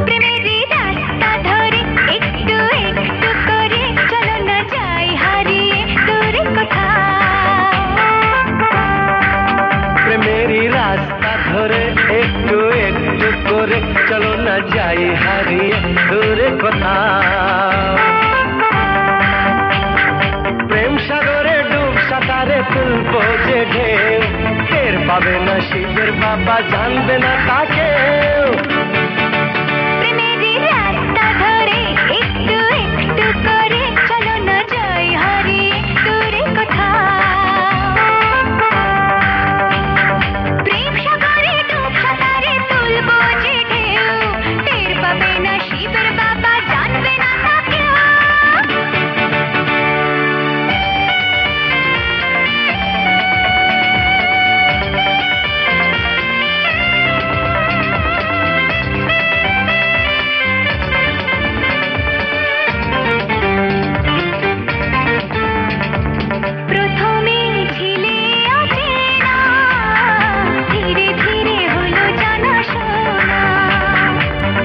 প্রেমেরই রাস্তা ধরে একটু একটু করে চলো না যাই হারিয়ে দূরে কোথাও। প্রেমেরই রাস্তা ধরে একটু একটু করে চলো না যাই হারিয়ে দূরে কোথাও। প্রেম সাগরে ডুব সাঁতারে তুলবো যে ঢেউ, টের পাবে না শিবের বাবা, জানবে না তাকেও। প্রেমেরই রাস্তা ধরে একটু একটু করে চলো না যাই হারিয়ে দূরে কোথাও। প্রেম সাগরে ডুব সাঁতারে তুলবো যে ঢেউ, টের পাবে না শিবের বাবা, জানবে না তাকেও। প্রথমে ছিলে অচেনা, ধীরে ধীরে হলো জানাশোনা।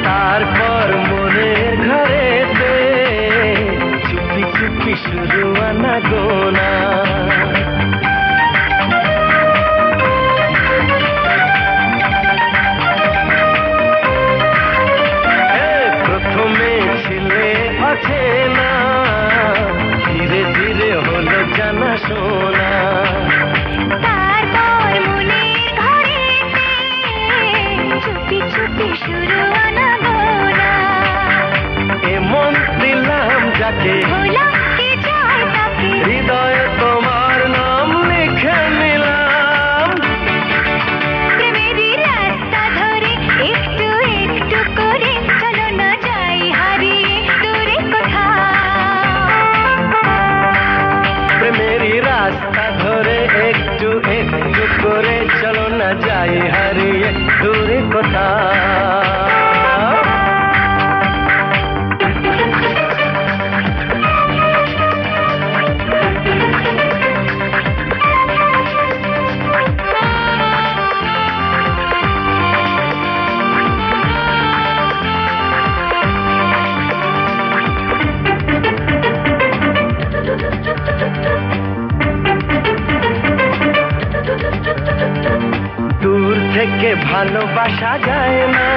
তারপর মনের ঘরেতে চুপি চুপি শুরু আনাগোনা। প্রথমে ছিলে অচেনা, ধীরে ধীরে হলো জানাশোনা। তারপর মনের ঘরেতে চুপি চুপি শুরু আনাগোনা। এমন দিলাম যাকে ভোলা কি যায় তাকে, হৃদয়ে তোমার নাম লিখে নিলাম। প্রেমেরই রাস্তা ধরে একটু একটু করে চলো না যাই হারিয়ে দূরে কোথাও। প্রেমেরই রাস্তা ধরে একটু একটু করে চলো না যাই হারিয়ে দূরে কোথাও। দূর থেকে ভালোবাসা যায় না,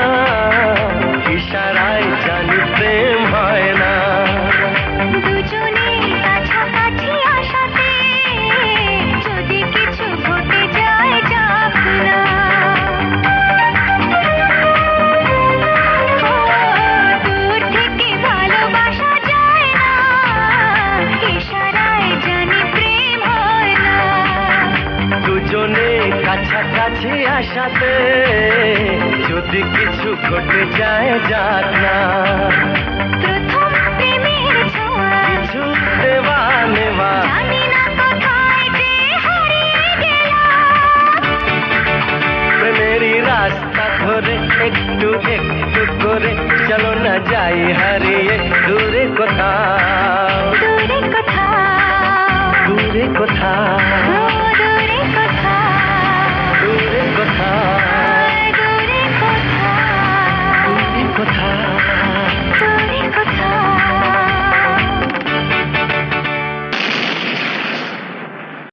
ইশারায় জানি প্রেম হয় না। দুজনে কাছাকাছি আসাতে যদি কিছু ঘটে যায় যাক না। দূর থেকে ভালোবাসা যায় না, ইশারায় জানি প্রেম হয় না। দুজনে কাছাকাছি আসাতে যদি কিছু ঘটে যায় যাক না। প্রথম প্রেমের ছোঁয়া কিছু দেওয়া নেওয়া, জানি না কোথায় যে হারিয়ে গেলাম। প্রেমেরই রাস্তা ধরে একটু একটু করে চলো না যাই হারিয়ে দূরে কোথাও। দূরে কোথাও, দূরে কোথাও।